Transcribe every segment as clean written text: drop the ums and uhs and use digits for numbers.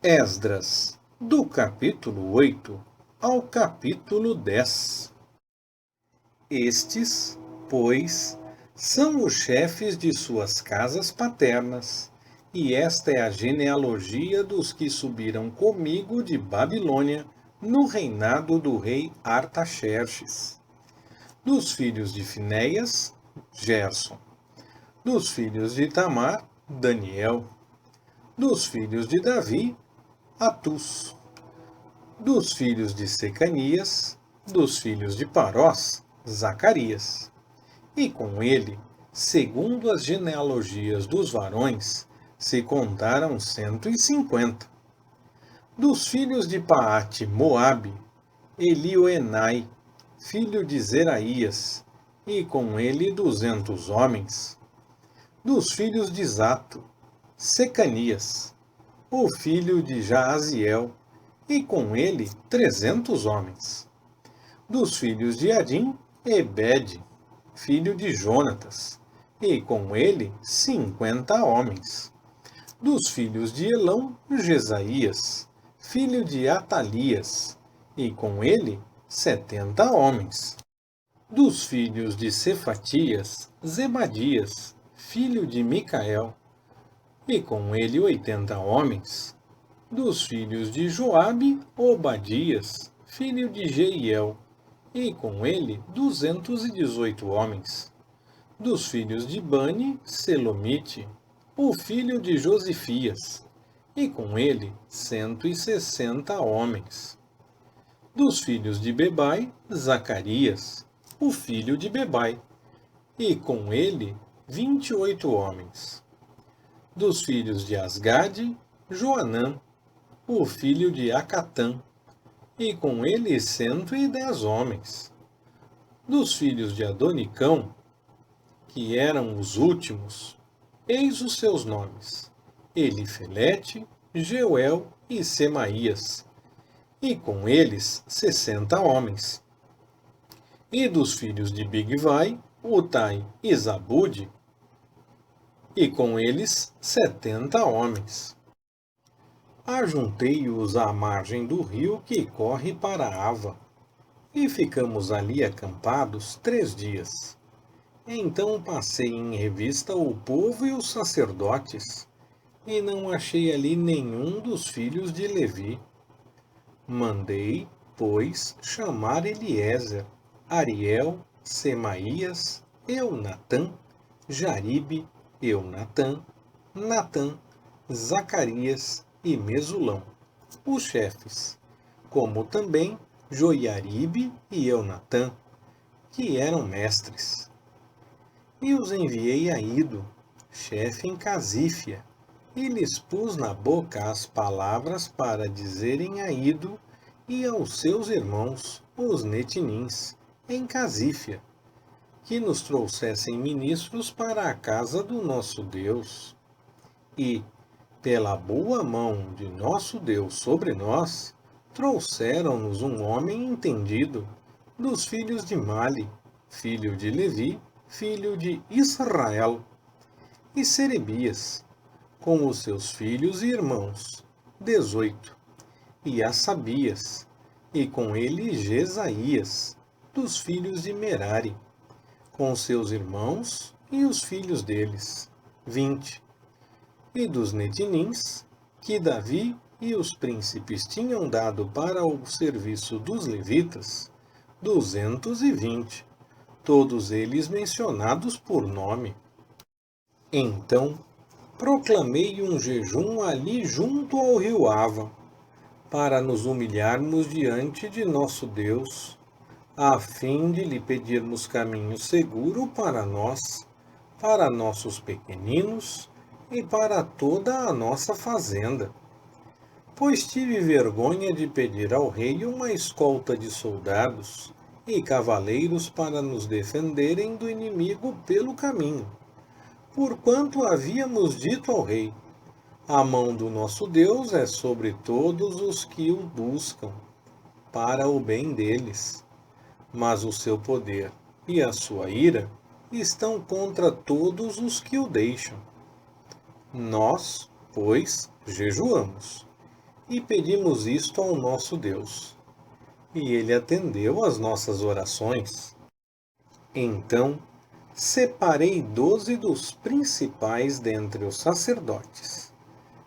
Esdras, do capítulo 8 ao capítulo 10. Estes, pois, são os chefes de suas casas paternas, e esta é a genealogia dos que subiram comigo de Babilônia, no reinado do rei Artaxerxes. Dos filhos de Finéias, Gerson. Dos filhos de Tamar, Daniel. Dos filhos de Davi, Atus. Dos filhos de Secanias, dos filhos de Parós, Zacarias. E com ele, segundo as genealogias dos varões, se contaram 150. Dos filhos de Paate, Moabe, Elioenai, filho de Zeraías, e com ele 200 homens. Dos filhos de Zato, Secanias, o filho de Jaaziel, e com ele 300 homens. Dos filhos de Adim, Ebede, filho de Jonatas, e com ele 50 homens. Dos filhos de Elão, Jesaías, filho de Atalias, e com ele 70 homens. Dos filhos de Cefatias, Zebadias, filho de Micael, e com ele 80 homens. Dos filhos de Joabe, Obadias, filho de Jeiel, e com ele 218 homens. Dos filhos de Bani, Selomite, o filho de Josifias, e com ele 160 homens. Dos filhos de Bebai, Zacarias, o filho de Bebai, e com ele 28 homens. Dos filhos de Asgade, Joanã, o filho de Acatã, e com ele 110 homens. Dos filhos de Adonicão, que eram os últimos, eis os seus nomes: Elifelete, Jeuel e Semaías, e com eles 60 homens. E dos filhos de Bigvai, Utai e Zabude, e com eles 70 homens. Ajuntei-os à margem do rio que corre para Ava, e ficamos ali acampados 3 dias. Então passei em revista o povo e os sacerdotes, e não achei ali nenhum dos filhos de Levi. Mandei, pois, chamar Eliezer, Ariel, Semaías, Eunatã, Jaribe, Eunatã, Natã, Zacarias e Mesulão, os chefes, como também Joiaribe e Eunatã, que eram mestres. E os enviei a Ido, chefe em Casífia, e lhes pus na boca as palavras para dizerem a Ido e aos seus irmãos, os netinins, em Casífia, que nos trouxessem ministros para a casa do nosso Deus. E, pela boa mão de nosso Deus sobre nós, trouxeram-nos um homem entendido, dos filhos de Mali, filho de Levi, filho de Israel, e Serebias, com os seus filhos e irmãos, 18, e Assabias, e com ele Jesaías, dos filhos de Merari, com seus irmãos e os filhos deles, 20, e dos netinins, que Davi e os príncipes tinham dado para o serviço dos levitas, 220, todos eles mencionados por nome. Então proclamei um jejum ali junto ao rio Ava, para nos humilharmos diante de nosso Deus, a fim de lhe pedirmos caminho seguro para nós, para nossos pequeninos e para toda a nossa fazenda. Pois tive vergonha de pedir ao rei uma escolta de soldados e cavaleiros para nos defenderem do inimigo pelo caminho, porquanto havíamos dito ao rei: a mão do nosso Deus é sobre todos os que o buscam, para o bem deles, mas o seu poder e a sua ira estão contra todos os que o deixam. Nós, pois, jejuamos, e pedimos isto ao nosso Deus. E ele atendeu às nossas orações. Então, separei 12 dos principais dentre os sacerdotes,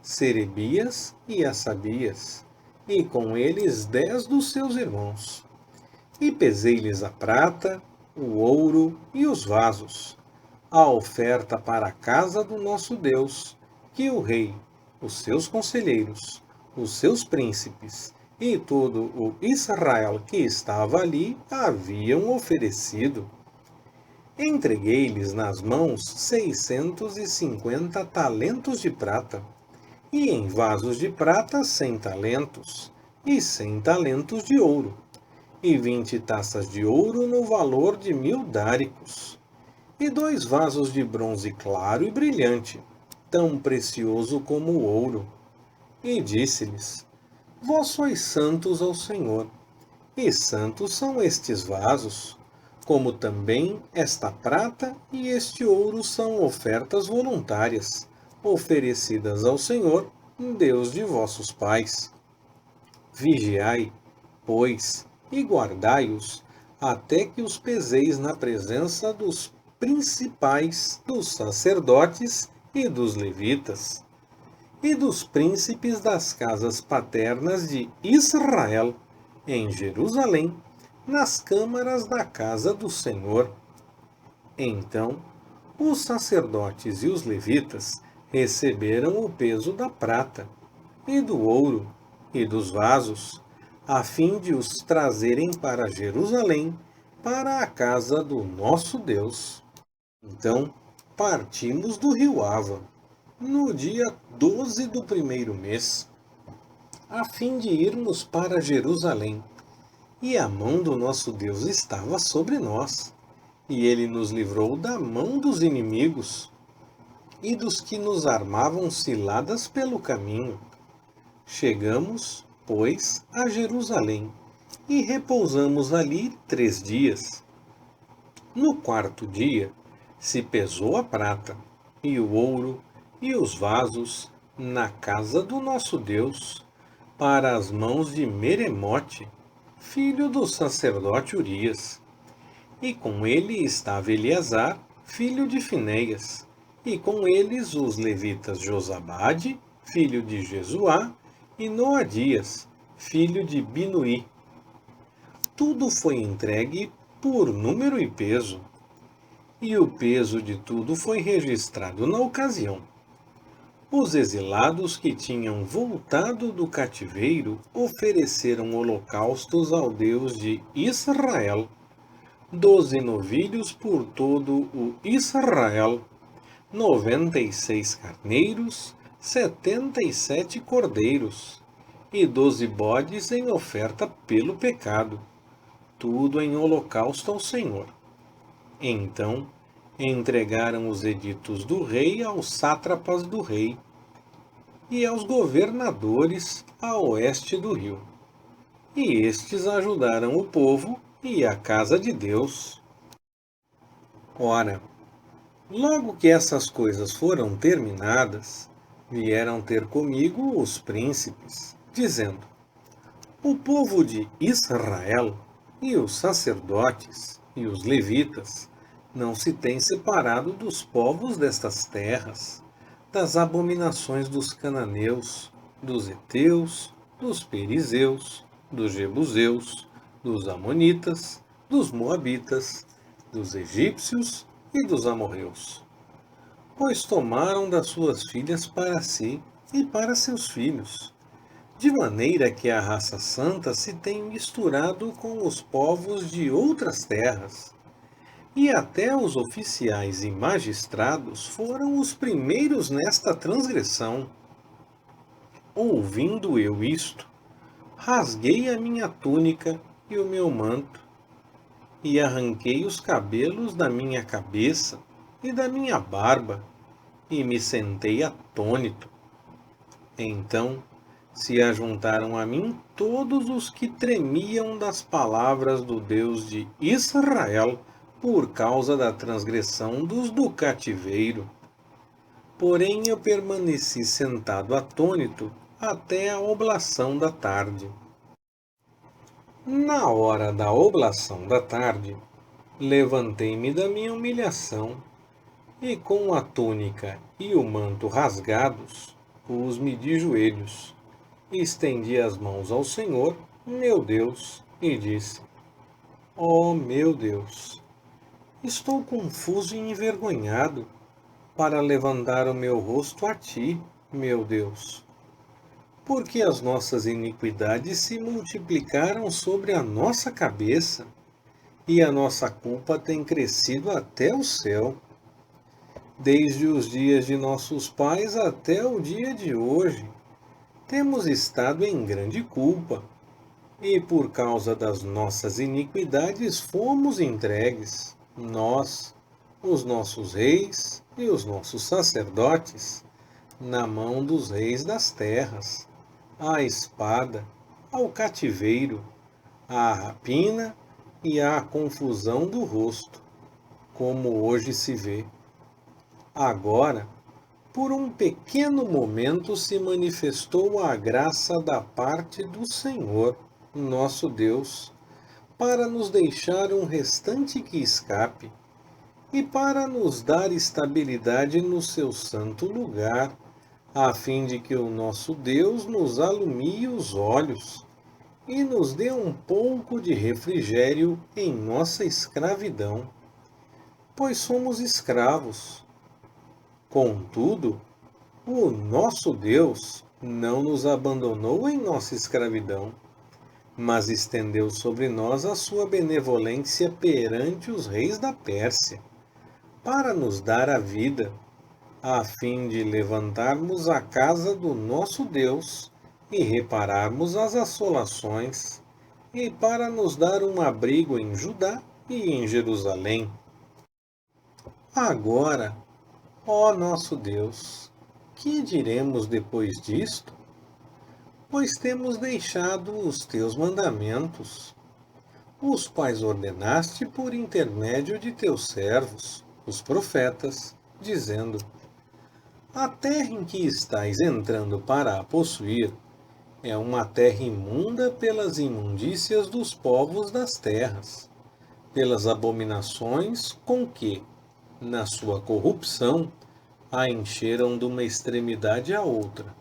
Serebias e Assabias, e com eles 10 dos seus irmãos. E pesei-lhes a prata, o ouro e os vasos, a oferta para a casa do nosso Deus, que o rei, os seus conselheiros, os seus príncipes e todo o Israel que estava ali haviam oferecido. Entreguei-lhes nas mãos 650 talentos de prata, e em vasos de prata 100 talentos, e 100 talentos de ouro, e 20 taças de ouro no valor de 1000 dáricos, e 2 vasos de bronze claro e brilhante, tão precioso como o ouro. E disse-lhes: Vós sois santos ao Senhor, e santos são estes vasos, como também esta prata e este ouro são ofertas voluntárias, oferecidas ao Senhor, Deus de vossos pais. Vigiai, pois, e guardai-os, até que os peseis na presença dos principais, dos sacerdotes e dos levitas, e dos príncipes das casas paternas de Israel, em Jerusalém, nas câmaras da casa do Senhor. Então, os sacerdotes e os levitas receberam o peso da prata, e do ouro, e dos vasos, a fim de os trazerem para Jerusalém, para a casa do nosso Deus. Então, partimos do rio Ava, no dia 12 do primeiro mês, a fim de irmos para Jerusalém. E a mão do nosso Deus estava sobre nós, e ele nos livrou da mão dos inimigos e dos que nos armavam ciladas pelo caminho. Chegamos, pois, a Jerusalém, e repousamos ali 3 dias. No 4º dia, se pesou a prata, e o ouro, e os vasos, na casa do nosso Deus, para as mãos de Meremote, filho do sacerdote Urias. E com ele estava Eleazar, filho de Finéias, e com eles os levitas Josabade, filho de Jesuá, e Noadias, filho de Binuí. Tudo foi entregue por número e peso, e o peso de tudo foi registrado na ocasião. Os exilados que tinham voltado do cativeiro ofereceram holocaustos ao Deus de Israel, 12 novilhos por todo o Israel, 96 carneiros, 77 cordeiros, e 12 bodes em oferta pelo pecado, tudo em holocausto ao Senhor. Então entregaram os editos do rei aos sátrapas do rei e aos governadores a oeste do rio. E estes ajudaram o povo e a casa de Deus. Ora, logo que essas coisas foram terminadas, vieram ter comigo os príncipes, dizendo: O povo de Israel e os sacerdotes e os levitas não se têm separado dos povos destas terras, das abominações dos cananeus, dos heteus, dos perizeus, dos jebuseus, dos amonitas, dos moabitas, dos egípcios e dos amorreus. Pois tomaram das suas filhas para si e para seus filhos, de maneira que a raça santa se tem misturado com os povos de outras terras. E até os oficiais e magistrados foram os primeiros nesta transgressão. Ouvindo eu isto, rasguei a minha túnica e o meu manto, e arranquei os cabelos da minha cabeça e da minha barba, e me sentei atônito. Então se ajuntaram a mim todos os que tremiam das palavras do Deus de Israel, por causa da transgressão dos do cativeiro. Porém eu permaneci sentado atônito até a oblação da tarde. Na hora da oblação da tarde, levantei-me da minha humilhação e, com a túnica e o manto rasgados, pus-me de joelhos, estendi as mãos ao Senhor, meu Deus, e disse: Ó meu Deus, estou confuso e envergonhado para levantar o meu rosto a ti, meu Deus. Porque as nossas iniquidades se multiplicaram sobre a nossa cabeça, e a nossa culpa tem crescido até o céu. Desde os dias de nossos pais até o dia de hoje, temos estado em grande culpa, e por causa das nossas iniquidades fomos entregues, nós, os nossos reis e os nossos sacerdotes, na mão dos reis das terras, à espada, ao cativeiro, à rapina e à confusão do rosto, como hoje se vê. Agora, por um pequeno momento se manifestou a graça da parte do Senhor, nosso Deus, para nos deixar um restante que escape e para nos dar estabilidade no seu santo lugar, a fim de que o nosso Deus nos alumie os olhos e nos dê um pouco de refrigério em nossa escravidão, pois somos escravos. Contudo, o nosso Deus não nos abandonou em nossa escravidão, mas estendeu sobre nós a sua benevolência perante os reis da Pérsia, para nos dar a vida, a fim de levantarmos a casa do nosso Deus e repararmos as assolações, e para nos dar um abrigo em Judá e em Jerusalém. Agora, ó nosso Deus, que diremos depois disto? Pois temos deixado os teus mandamentos, os quais ordenaste por intermédio de teus servos, os profetas, dizendo: A terra em que estais entrando para a possuir é uma terra imunda pelas imundícias dos povos das terras, pelas abominações com que, na sua corrupção, a encheram de uma extremidade à outra.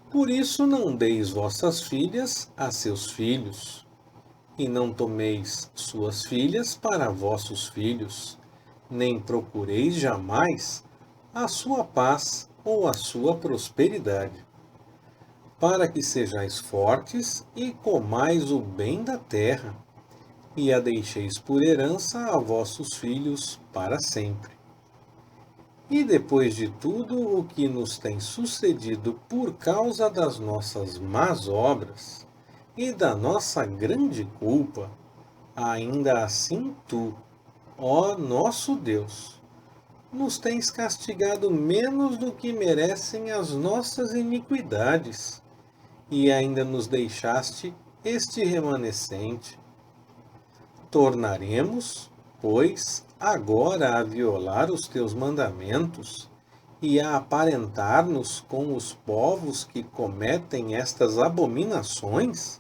Por isso não deis vossas filhas a seus filhos, e não tomeis suas filhas para vossos filhos, nem procureis jamais a sua paz ou a sua prosperidade, para que sejais fortes e comais o bem da terra, e a deixeis por herança a vossos filhos para sempre. E depois de tudo o que nos tem sucedido por causa das nossas más obras e da nossa grande culpa, ainda assim tu, ó nosso Deus, nos tens castigado menos do que merecem as nossas iniquidades, e ainda nos deixaste este remanescente. Tornaremos, pois, agora a violar os teus mandamentos e a aparentar-nos com os povos que cometem estas abominações?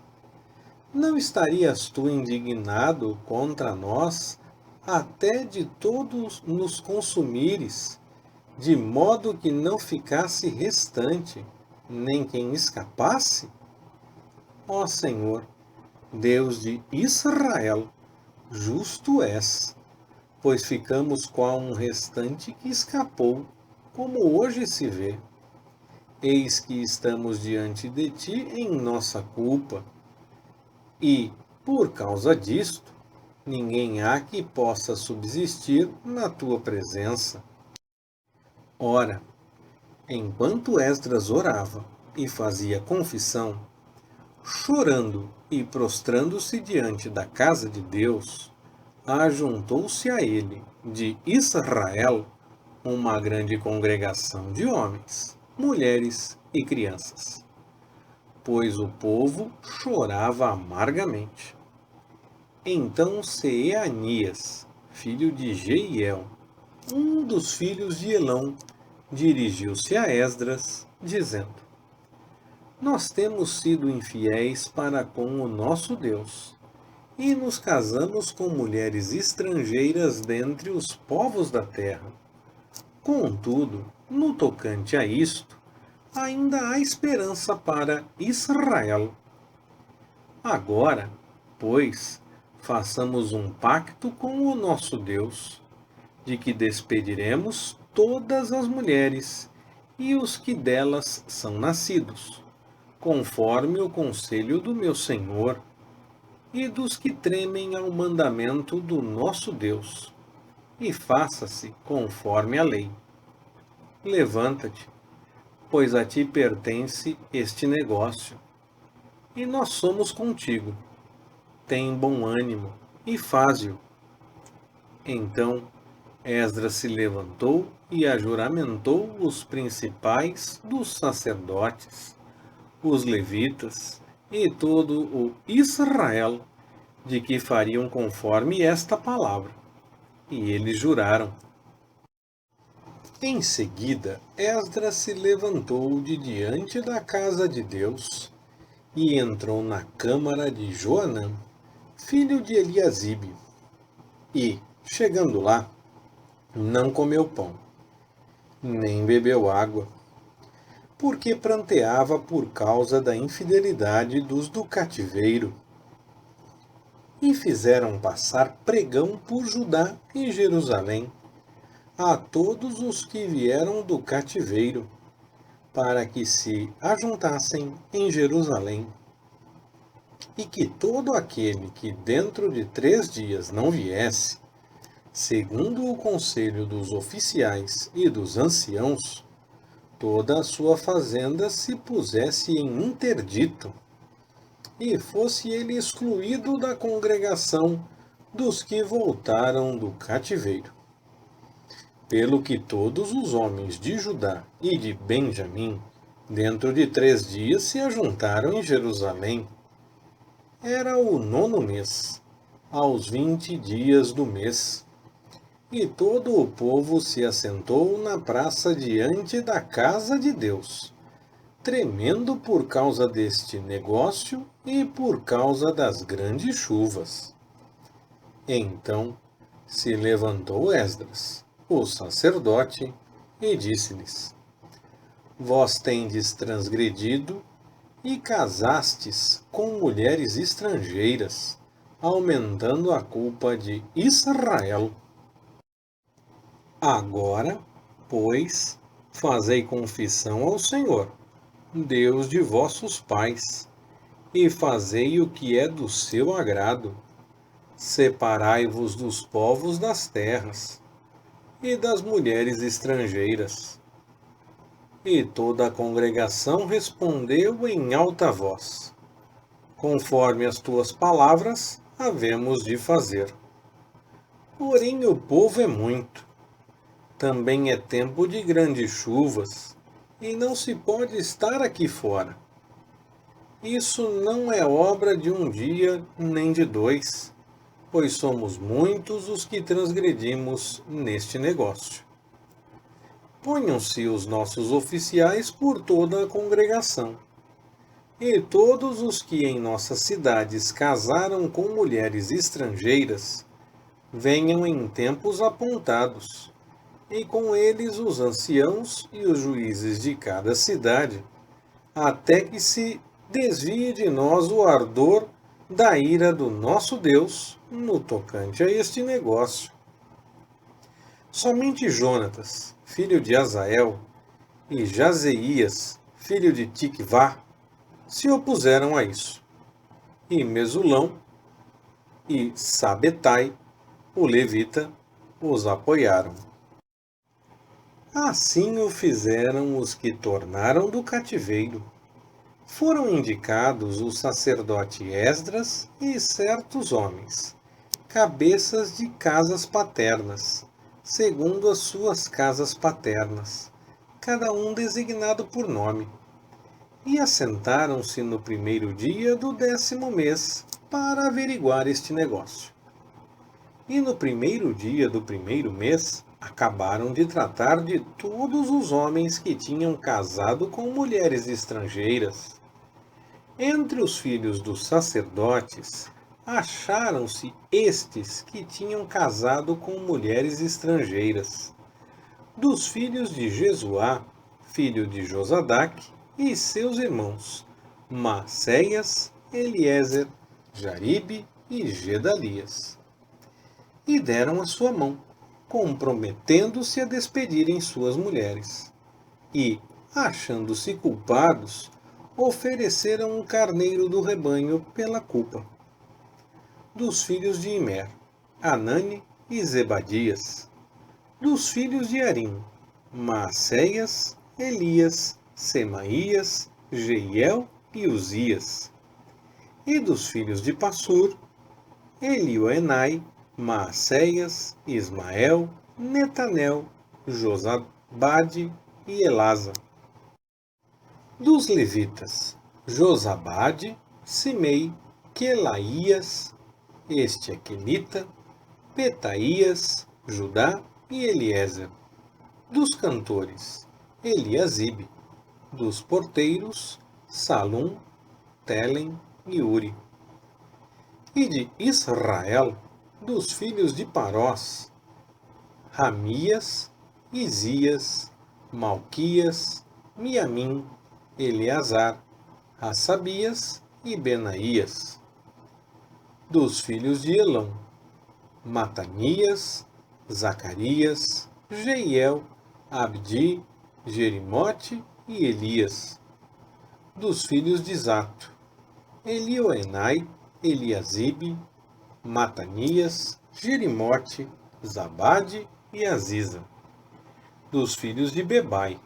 Não estarias tu indignado contra nós, até de todos nos consumires, de modo que não ficasse restante, nem quem escapasse? Ó Senhor, Deus de Israel, justo és, pois ficamos qual um restante que escapou, como hoje se vê. Eis que estamos diante de ti em nossa culpa, e, por causa disto, ninguém há que possa subsistir na tua presença. Ora, enquanto Esdras orava e fazia confissão, chorando e prostrando-se diante da casa de Deus, ajuntou-se a ele, de Israel, uma grande congregação de homens, mulheres e crianças, pois o povo chorava amargamente. Então Seanias, filho de Jeiel, um dos filhos de Elão, dirigiu-se a Esdras, dizendo: nós temos sido infiéis para com o nosso Deus, e nos casamos com mulheres estrangeiras dentre os povos da terra. Contudo, no tocante a isto, ainda há esperança para Israel. Agora, pois, façamos um pacto com o nosso Deus, de que despediremos todas as mulheres e os que delas são nascidos, conforme o conselho do meu Senhor, e dos que tremem ao mandamento do nosso Deus, e faça-se conforme a lei. Levanta-te, pois a ti pertence este negócio, e nós somos contigo. Tem bom ânimo e faze-o. Então Esdras se levantou e ajuramentou os principais dos sacerdotes, os levitas e todo o Israel, de que fariam conforme esta palavra. E eles juraram. Em seguida, Esdras se levantou de diante da casa de Deus e entrou na câmara de Joanã, filho de Eliasibe. E, chegando lá, não comeu pão, nem bebeu água, porque pranteava por causa da infidelidade dos do cativeiro. E fizeram passar pregão por Judá e Jerusalém, a todos os que vieram do cativeiro, para que se ajuntassem em Jerusalém, e que todo aquele que dentro de 3 dias não viesse, segundo o conselho dos oficiais e dos anciãos, toda a sua fazenda se pusesse em interdito, e fosse ele excluído da congregação dos que voltaram do cativeiro. Pelo que todos os homens de Judá e de Benjamim, dentro de 3 dias, se ajuntaram em Jerusalém. Era o 9º mês, aos 20 dias do mês. E todo o povo se assentou na praça diante da casa de Deus, tremendo por causa deste negócio e por causa das grandes chuvas. Então se levantou Esdras, o sacerdote, e disse-lhes: Vós tendes transgredido e casastes com mulheres estrangeiras, aumentando a culpa de Israel. Agora, pois, fazei confissão ao Senhor, Deus de vossos pais, e fazei o que é do seu agrado. Separai-vos dos povos das terras e das mulheres estrangeiras. E toda a congregação respondeu em alta voz: Conforme as tuas palavras, havemos de fazer. Porém o povo é muito. Também é tempo de grandes chuvas, e não se pode estar aqui fora. Isso não é obra de um dia nem de 2, pois somos muitos os que transgredimos neste negócio. Ponham-se os nossos oficiais por toda a congregação, e todos os que em nossas cidades casaram com mulheres estrangeiras, venham em tempos apontados, e com eles os anciãos e os juízes de cada cidade, até que se desvie de nós o ardor da ira do nosso Deus no tocante a este negócio. Somente Jonatas, filho de Azael, e Jazeías, filho de Tikvá, se opuseram a isso. E Mesulão e Sabetai, o levita, os apoiaram. Assim o fizeram os que tornaram do cativeiro. Foram indicados o sacerdote Esdras e certos homens, cabeças de casas paternas, segundo as suas casas paternas, cada um designado por nome. E assentaram-se no 1º dia do 10º mês para averiguar este negócio. E no 1º dia do 1º mês, acabaram de tratar de todos os homens que tinham casado com mulheres estrangeiras, Entre os filhos dos sacerdotes, acharam-se estes que tinham casado com mulheres estrangeiras. Dos filhos de Jesuá, filho de Josadaque, e seus irmãos, Maacéias, Eliezer, Jaribe e Gedalias. E deram a sua mão, comprometendo-se a despedirem suas mulheres. E, achando-se culpados, ofereceram um carneiro do rebanho pela culpa. Dos filhos de Imer, Anani e Zebadias. Dos filhos de Arim, Maacéias, Elias, Semaías, Jeiel e Uzias. E dos filhos de Passur, Elioenai, Maacéias, Ismael, Netanel, Josabade e Elasa. Dos levitas, Josabade, Simei, Quelaías, este Aquelita, Petaías, Judá e Eliezer. Dos cantores, Eliasibe. Dos porteiros, Salum, Telem e Uri. E de Israel, dos filhos de Parós, Ramias, Isias, Malquias, Miamim, Eleazar, Hassabias e Benaías. Dos filhos de Elão, Matanias, Zacarias, Jeiel, Abdi, Jerimote e Elias. Dos filhos de Zato, Elioenai, Eliasibe, Matanias, Jerimote, Zabade e Aziza. Dos filhos de Bebai,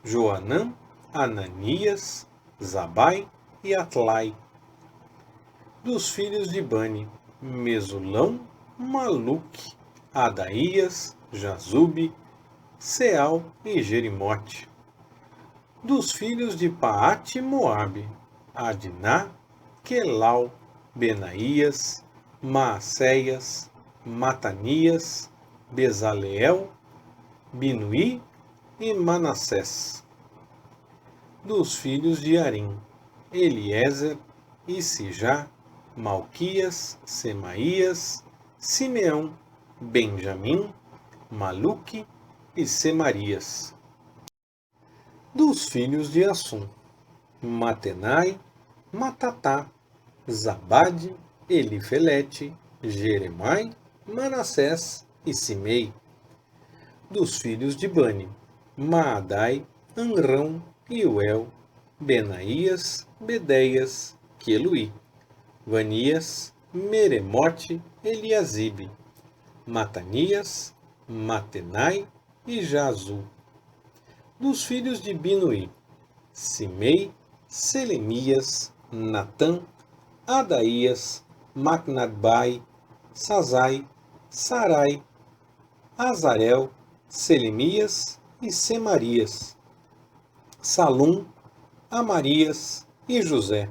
Joanã, Ananias, Zabai e Atlai. Dos filhos de Bani, Mesulão, Maluque, Adaías, Jazube, Seal e Jerimote. Dos filhos de Paate Moabe, Adiná, Quelau, Benaías, Maacéias, Matanias, Bezaleel, Binuí e Manassés. Dos filhos de Arim, Eliezer, Isijá, Malquias, Semaías, Simeão, Benjamim, Maluque e Semarias. Dos filhos de Assum, Matenai, Matatá, Zabade, Elifelete, Jeremai, Manassés e Simei. Dos filhos de Bani, Maadai, Anrão, Iuel, Benaías, Bedeias, Queluí, Vanias, Meremote, Eliasibe, Matanias, Matenai e Jazu. Dos filhos de Binuí, Simei, Selemias, Natã, Adaías, Macnadbai, Sazai, Sarai, Azarel, Selemias e Semarias, Salum, Amarias e José.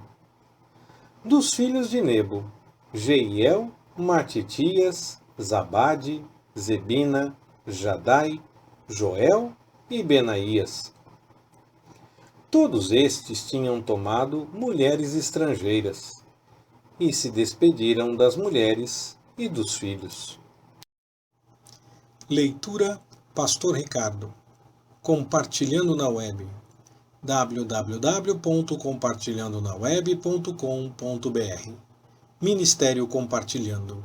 Dos filhos de Nebo, Jeiel, Matitias, Zabade, Zebina, Jadai, Joel e Benaías. Todos estes tinham tomado mulheres estrangeiras e se despediram das mulheres e dos filhos. Leitura Pastor Ricardo. Compartilhando na web. www.compartilhandonaweb.com.br Ministério Compartilhando.